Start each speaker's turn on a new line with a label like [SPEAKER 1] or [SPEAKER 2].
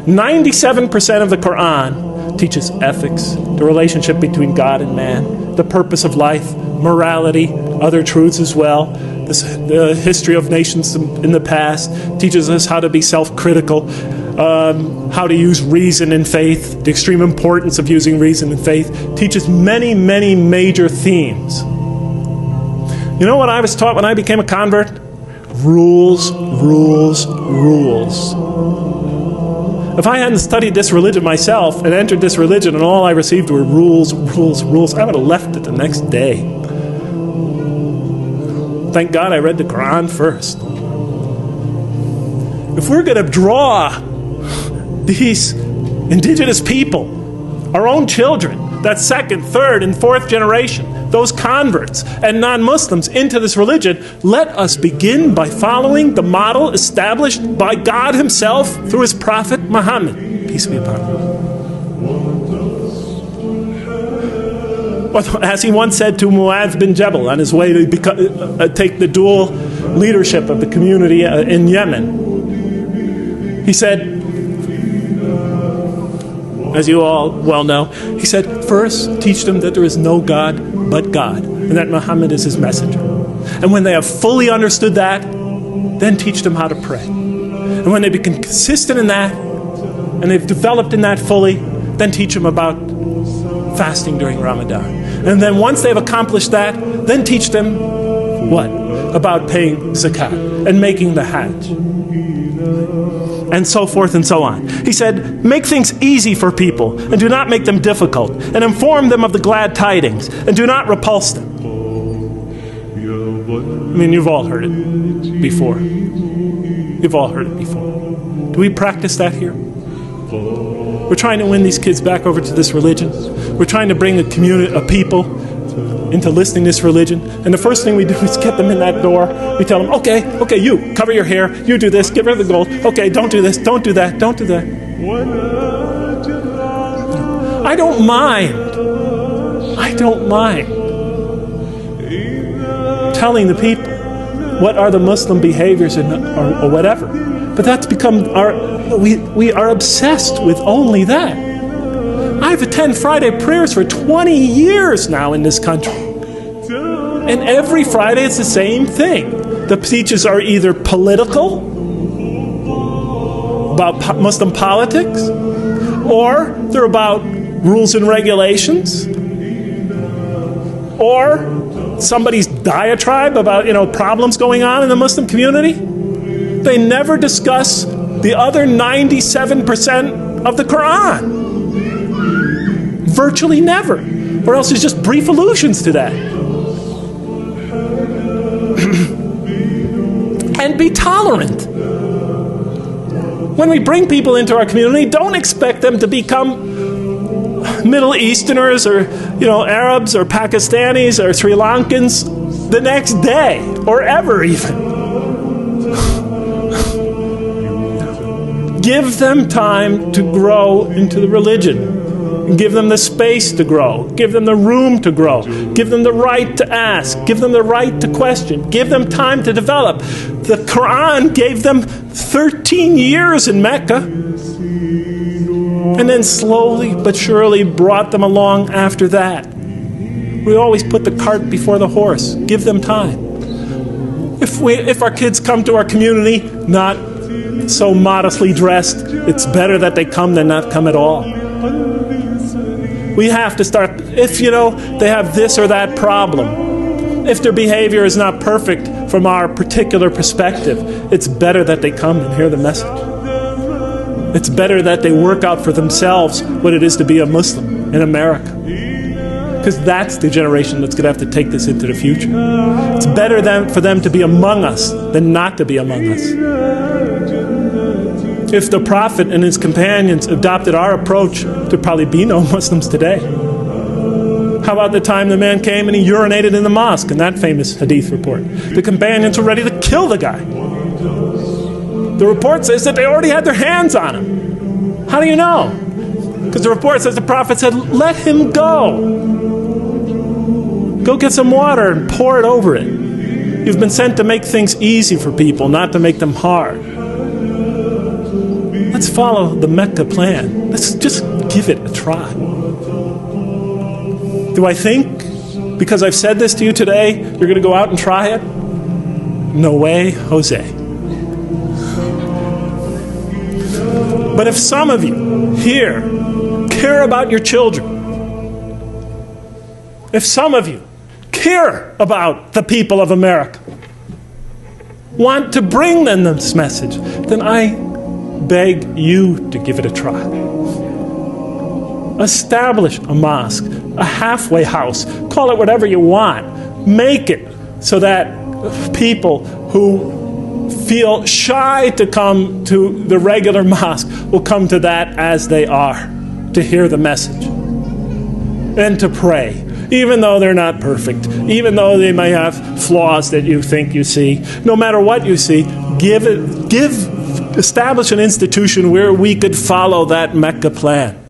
[SPEAKER 1] 97% of the Quran teaches ethics, the relationship between God and man, the purpose of life, morality, other truths as well. The history of nations in the past teaches us how to be self-critical, how to use reason and faith, the extreme importance of using reason and faith, teaches many, many major themes. You know what I was taught when I became a convert? Rules, rules, rules. If I hadn't studied this religion myself and entered this religion and all I received were rules, rules, rules, I would have left it the next day. Thank God I read the Quran first. If we're going to draw these indigenous people, our own children, that second, third, and fourth generation, those converts and non-Muslims into this religion, let us begin by following the model established by God himself through his prophet Muhammad. Peace be upon him. As he once said to Mu'adh bin Jabal on his way to take the dual leadership of the community in Yemen, he said, as you all well know, he said, first teach them that there is no God but God, and that Muhammad is his messenger. And when they have fully understood that, then teach them how to pray. And when they become consistent in that, and they've developed in that fully, then teach them about fasting during Ramadan. And then once they've accomplished that, then teach them what? About paying zakat and making the hajj. And so forth and so on. He said, make things easy for people and do not make them difficult, and inform them of the glad tidings and do not repulse them. I mean, you've all heard it before. You've all heard it before. Do we practice that here? We're trying to win these kids back over to this religion. We're trying to bring a community of people into listening to this religion. And the first thing we do is get them in that door. We tell them, okay, you cover your hair, you do this, get rid of the gold. Okay, don't do this, don't do that, don't do that. I don't mind telling the people what are the Muslim behaviors or whatever. But that's become we are obsessed with only that. I've attended Friday prayers for 20 years now in this country. And every Friday it's the same thing. The speeches are either political, about Muslim politics, or they're about rules and regulations, or somebody's diatribe about, problems going on in the Muslim community. They never discuss the other 97% of the Quran. Virtually never. Or else it's just brief allusions to that. And be tolerant. When we bring people into our community, don't expect them to become Middle Easterners or, Arabs or Pakistanis or Sri Lankans the next day or ever even. Give them time to grow into the religion. Give them the space to grow. Give them the room to grow. Give them the right to ask. Give them the right to question. Give them time to develop. The Quran gave them 13 years in Mecca, and then slowly but surely brought them along after that. We always put the cart before the horse. Give them time. If our kids come to our community not so modestly dressed, it's better that they come than not come at all. We have to start, if they have this or that problem, if their behavior is not perfect from our particular perspective, it's better that they come and hear the message. It's better that they work out for themselves what it is to be a Muslim in America. Because that's the generation that's going to have to take this into the future. It's better for them to be among us than not to be among us. If the Prophet and his companions adopted our approach, there'd probably be no Muslims today. How about the time the man came and he urinated in the mosque in that famous hadith report? The companions were ready to kill the guy. The report says that they already had their hands on him. How do you know? Because the report says the Prophet said, let him go. Go get some water and pour it over it. You've been sent to make things easy for people, not to make them hard. Let's follow the Mecca plan. Let's just give it a try. Do I think, because I've said this to you today, you're going to go out and try it? No way, Jose. But if some of you here care about your children, if some of you care about the people of America, want to bring them this message, then I beg you to give it a try. Establish a mosque, a halfway house, call it whatever you want. Make it so that people who feel shy to come to the regular mosque will come to that as they are, to hear the message and to pray. Even though they're not perfect, even though they may have flaws that you think you see, no matter what you see, establish an institution where we could follow that Mecca plan.